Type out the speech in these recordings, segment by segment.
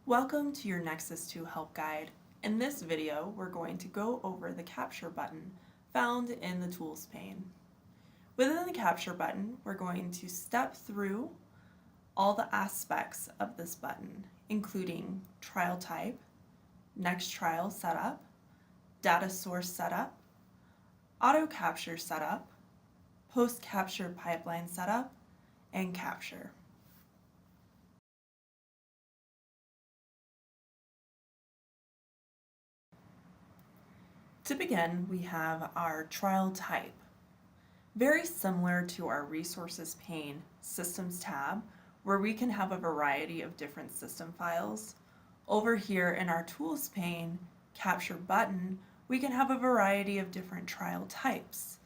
Welcome to your Nexus 2 help guide. In this video, we're going to go over the capture button found in the tools pane. Within the capture button, we're going to step through all the aspects of this button, including trial type, next trial setup, data source setup, auto capture setup, post-capture pipeline setup, and capture. To begin, we have our trial type. Very similar to our Resources pane Systems tab, where we can have a variety of different system files. Over here in our Tools pane Capture button, we can have a variety of different trial types.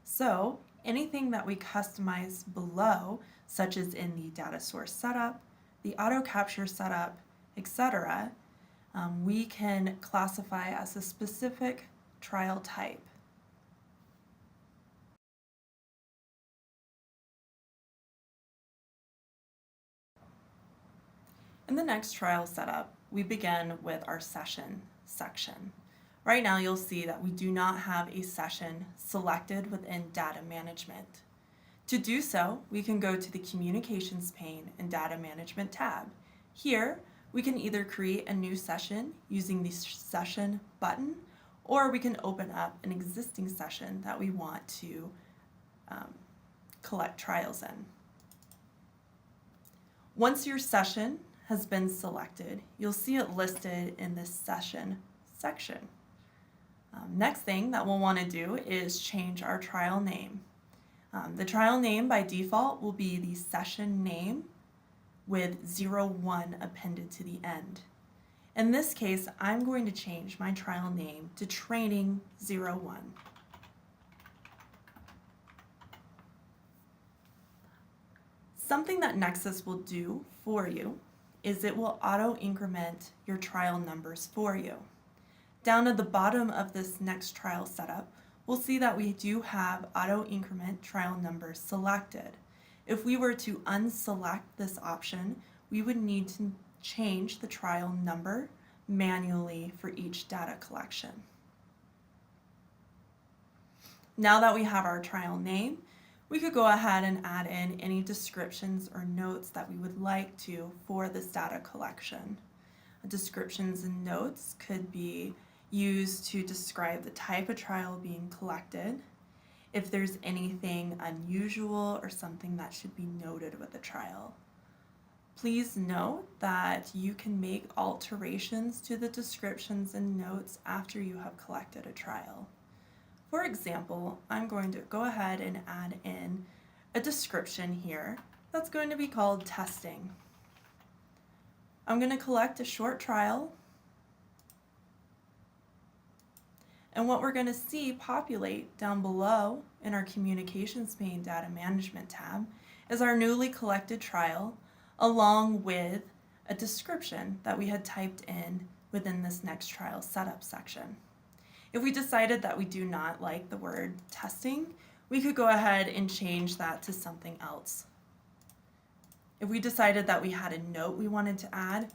So anything that we customize below, such as in the data source setup, the auto capture setup, etc., we can classify as a specific trial type. In the next trial setup, we begin with our session section. Right now you'll see that we do not have a session selected within data management. To do so, we can go to the Communications pane and Data Management tab. Here, we can either create a new session using the Session button, or we can open up an existing session that we want to collect trials in. Once your session has been selected, you'll see it listed in this Session section. Next thing that we'll want to do is change our trial name. The trial name by default will be the session name with 01 appended to the end. In this case, I'm going to change my trial name to Training 01. Something that Nexus will do for you is it will auto-increment your trial numbers for you. Down at the bottom of this next trial setup, we'll see that we do have auto-increment trial numbers selected. If we were to unselect this option, we would need to change the trial number manually for each data collection. Now that we have our trial name, we could go ahead and add in any descriptions or notes that we would like to for this data collection. Descriptions and notes could be used to describe the type of trial being collected, if there's anything unusual or something that should be noted with the trial. Please note that you can make alterations to the descriptions and notes after you have collected a trial. For example, I'm going to go ahead and add in a description here that's going to be called testing. I'm going to collect a short trial, and what we're going to see populate down below in our Communications pane Data Management tab is our newly collected trial, along with a description that we had typed in within this next trial setup section. If we decided that we do not like the word testing, we could go ahead and change that to something else. If we decided that we had a note we wanted to add,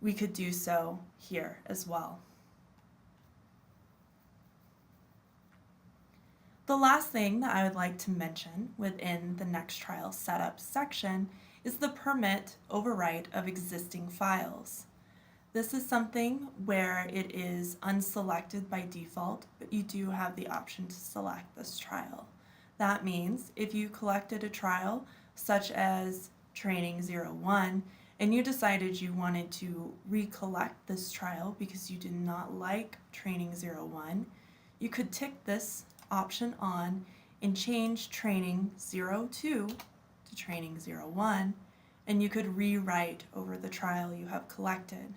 we could do so here as well. The last thing that I would like to mention within the next trial setup section is the permit overwrite of existing files. This is something where it is unselected by default, but you do have the option to select this trial. That means if you collected a trial such as Training 01 and you decided you wanted to recollect this trial because you did not like Training 01, you could tick this option on and change Training 02 to Training 01, and you could rewrite over the trial you have collected.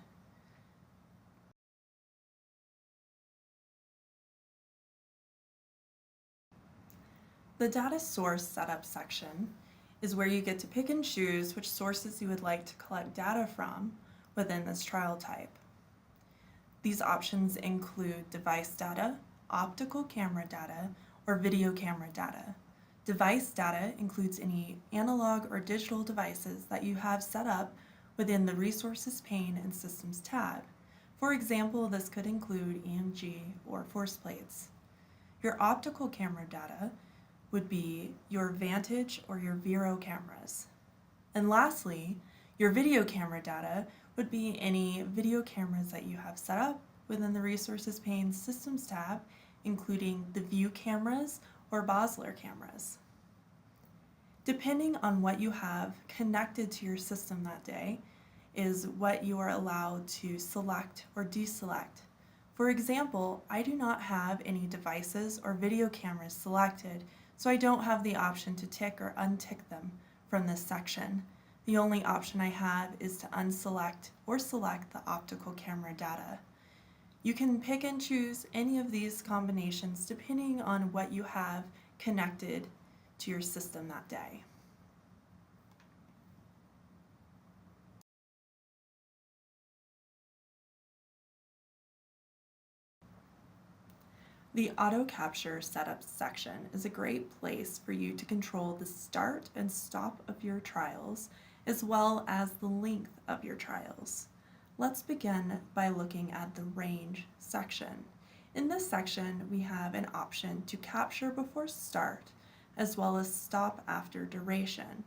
The data source setup section is where you get to pick and choose which sources you would like to collect data from within this trial type. These options include device data, optical camera data, or video camera data. Device data includes any analog or digital devices that you have set up within the Resources pane and Systems tab. For example, this could include EMG or force plates. Your optical camera data would be your Vantage or your Vero cameras. And lastly, your video camera data would be any video cameras that you have set up within the Resources pane Systems tab, including the View cameras or Bosler cameras. Depending on what you have connected to your system that day is what you are allowed to select or deselect. For example, I do not have any devices or video cameras selected, so I don't have the option to tick or untick them from this section. The only option I have is to unselect or select the optical camera data. You can pick and choose any of these combinations depending on what you have connected to your system that day. The Auto Capture Setup section is a great place for you to control the start and stop of your trials, as well as the length of your trials. Let's begin by looking at the Range section. In this section, we have an option to capture before start, as well as stop after duration.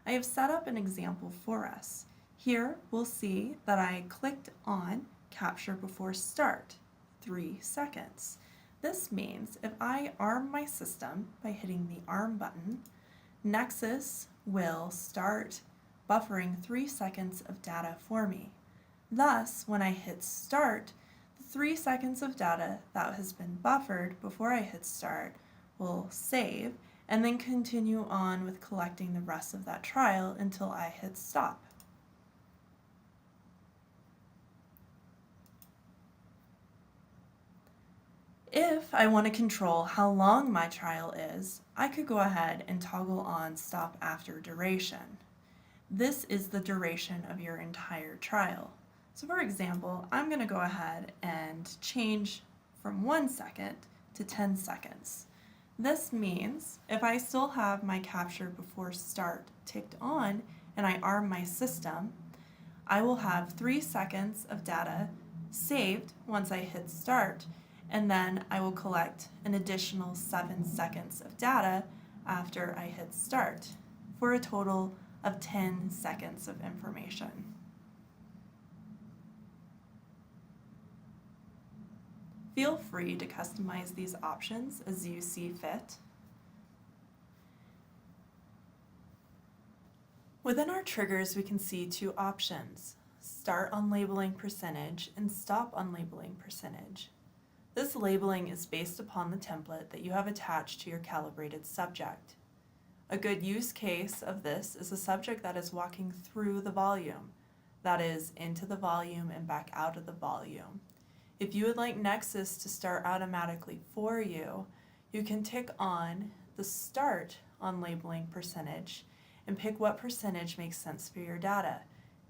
I have set up an example for us. Here, we'll see that I clicked on Capture Before Start, 3 seconds. This means if I arm my system by hitting the arm button, Nexus will start buffering 3 seconds of data for me. Thus, when I hit start, the 3 seconds of data that has been buffered before I hit start will save and then continue on with collecting the rest of that trial until I hit stop. If I want to control how long my trial is, I could go ahead and toggle on Stop After Duration. This is the duration of your entire trial. So for example, I'm going to go ahead and change from 1 second to 10 seconds. This means if I still have my Capture Before Start ticked on and I arm my system, I will have 3 seconds of data saved once I hit start, and then I will collect an additional 7 seconds of data after I hit start, for a total of 10 seconds of information. Feel free to customize these options as you see fit. Within our triggers, we can see 2 options: Start on Labeling Percentage and Stop on Labeling Percentage. This labeling is based upon the template that you have attached to your calibrated subject. A good use case of this is a subject that is walking through the volume, that is, into the volume and back out of the volume. If you would like Nexus to start automatically for you, you can tick on the Start on Labeling Percentage and pick what percentage makes sense for your data.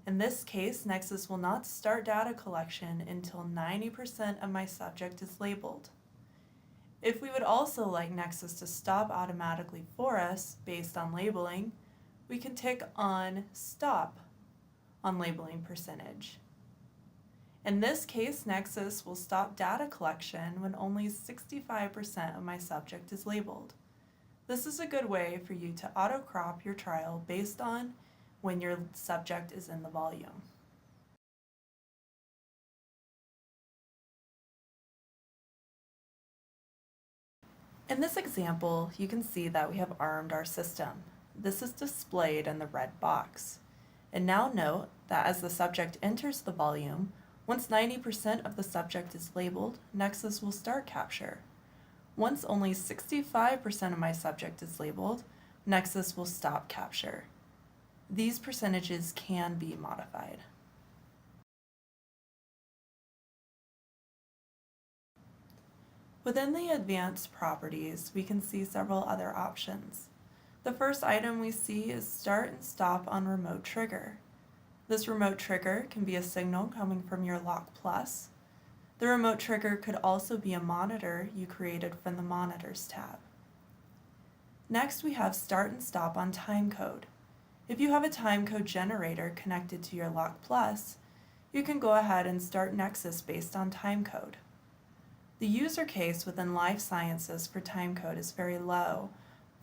In this case, Nexus will not start data collection until 90% of my subject is labeled. If we would also like Nexus to stop automatically for us based on labeling, we can tick on Stop on Labeling Percentage. In this case, Nexus will stop data collection when only 65% of my subject is labeled. This is a good way for you to auto-crop your trial based on when your subject is in the volume. In this example, you can see that we have armed our system. This is displayed in the red box. And now note that as the subject enters the volume, once 90% of the subject is labeled, Nexus will start capture. Once only 65% of my subject is labeled, Nexus will stop capture. These percentages can be modified. Within the advanced properties, we can see several other options. The first item we see is Start and Stop on Remote Trigger. This remote trigger can be a signal coming from your Lock Plus. The remote trigger could also be a monitor you created from the Monitors tab. Next, we have Start and Stop on Timecode. If you have a timecode generator connected to your Lock Plus, you can go ahead and start Nexus based on timecode. The user case within Life Sciences for timecode is very low.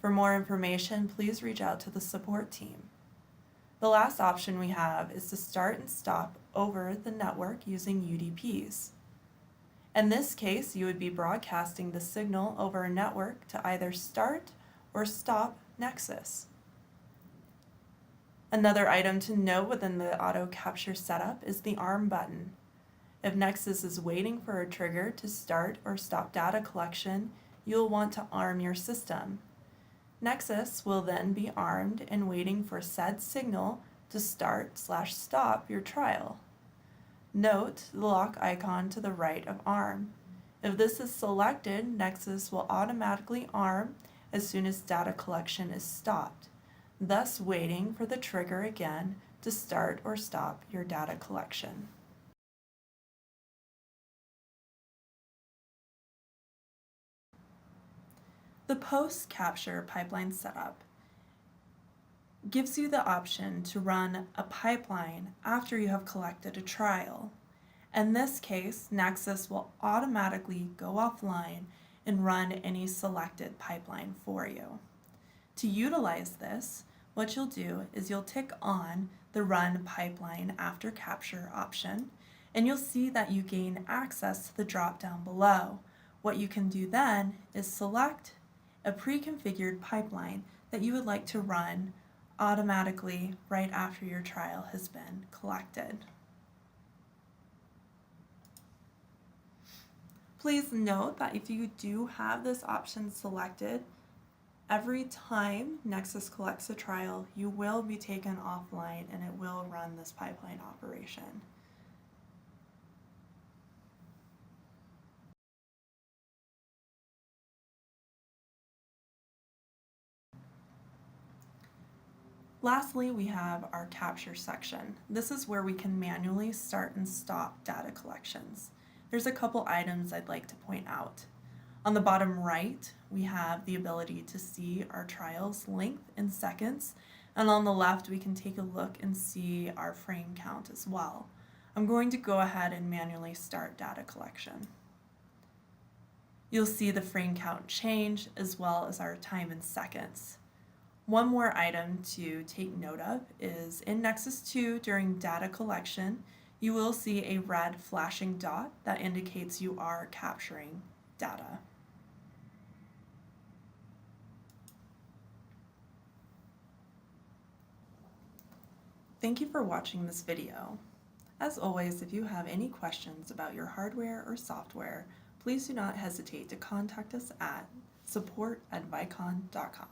For more information, please reach out to the support team. The last option we have is to start and stop over the network using UDPs. In this case, you would be broadcasting the signal over a network to either start or stop Nexus. Another item to note within the auto capture setup is the ARM button. If Nexus is waiting for a trigger to start or stop data collection, you'll want to arm your system. Nexus will then be armed and waiting for said signal to start/stop your trial. Note the lock icon to the right of ARM. If this is selected, Nexus will automatically arm as soon as data collection is stopped, thus waiting for the trigger again to start or stop your data collection. The post-capture pipeline setup gives you the option to run a pipeline after you have collected a trial. In this case, Nexus will automatically go offline and run any selected pipeline for you. To utilize this, what you'll do is you'll tick on the Run Pipeline After Capture option, and you'll see that you gain access to the drop-down below. What you can do then is select a pre-configured pipeline that you would like to run automatically right after your trial has been collected. Please note that if you do have this option selected, every time Nexus collects a trial, you will be taken offline and it will run this pipeline operation. Lastly, we have our capture section. This is where we can manually start and stop data collections. There's a couple items I'd like to point out. On the bottom right, we have the ability to see our trial's length in seconds, and on the left, we can take a look and see our frame count as well. I'm going to go ahead and manually start data collection. You'll see the frame count change as well as our time in seconds. One more item to take note of is in Nexus 2 during data collection, you will see a red flashing dot that indicates you are capturing data. Thank you for watching this video. As always, if you have any questions about your hardware or software, please do not hesitate to contact us at support@vicon.com.